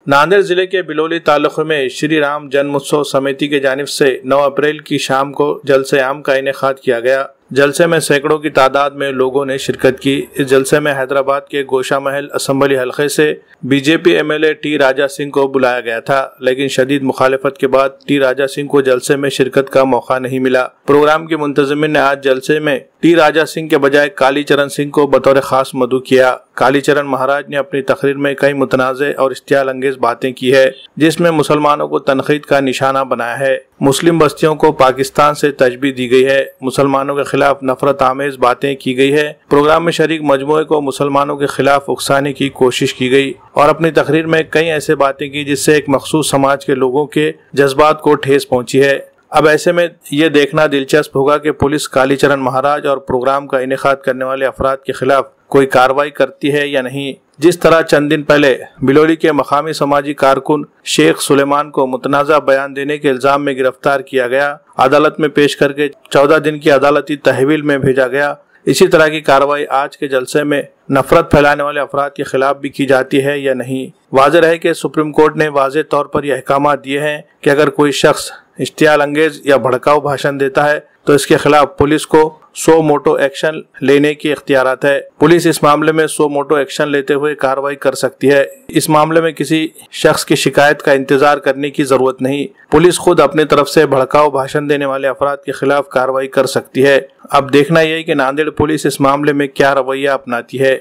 नांदेड़ जिले के बिलोली तालुके में श्री राम जन्मोत्सव समिति की जानिब से 9 अप्रैल की शाम को जलसे आम का इनेकाद किया गया। जलसे में सैकड़ों की तादाद में लोगों ने शिरकत की। इस जलसे में हैदराबाद के गोशा महल असम्बली हलके से BJP MLA T Raja Singh को बुलाया गया था, लेकिन शदीद मुखालिफत के बाद टी राजा सिंह को जलसे में शिरकत का मौका नहीं मिला। प्रोग्राम के मुंतजिमिन ने आज जलसे में टी राजा सिंह के बजाय कालीचरण सिंह को बतौर खास मदऊ किया। कालीचरण महाराज ने अपनी तकरीर में कई मुतनाज़े और इश्तियाल अंगेज बातें की है, जिसमें मुसलमानों को तनकीद का निशाना बनाया है। मुस्लिम बस्तियों को पाकिस्तान से तजबीह दी गई है। मुसलमानों के खिलाफ नफरत आमेज बातें की गई है। प्रोग्राम में शरीक मजमूए को मुसलमानों के खिलाफ उकसाने की कोशिश की गई और अपनी तकरीर में कई ऐसे बातें की जिससे एक मखसूस समाज के लोगों के जज्बात को ठेस पहुंची है। अब ऐसे में ये देखना दिलचस्प होगा कि पुलिस कालीचरण महाराज और प्रोग्राम का इनेकाद करने वाले अफराद के खिलाफ कोई कार्रवाई करती है या नहीं। जिस तरह चंद दिन पहले बिलोली के मकामी समाजी कारकुन शेख सुलेमान को मुतनाज़ा बयान देने के इल्जाम में गिरफ्तार किया गया, अदालत में पेश करके 14 दिन की अदालती तहवील में भेजा गया, इसी तरह की कार्रवाई आज के जलसे में नफरत फैलाने वाले अफराद के खिलाफ भी की जाती है या नहीं। वाज़ेह है कि सुप्रीम कोर्ट ने वाज़ेह तौर पर यह अहकाम दिए हैं कि अगर कोई शख्स इश्तियाल अंगेज या भड़काऊ भाषण देता है तो इसके खिलाफ पुलिस को सो मोटो एक्शन लेने की इख्तियारात है। पुलिस इस मामले में सो मोटो एक्शन लेते हुए कार्रवाई कर सकती है। इस मामले में किसी शख्स की शिकायत का इंतजार करने की जरूरत नहीं। पुलिस खुद अपनी तरफ से भड़काऊ भाषण देने वाले अफराद के खिलाफ कार्रवाई कर सकती है। अब देखना यह है कि नांदेड़ पुलिस इस मामले में क्या रवैया अपनाती है।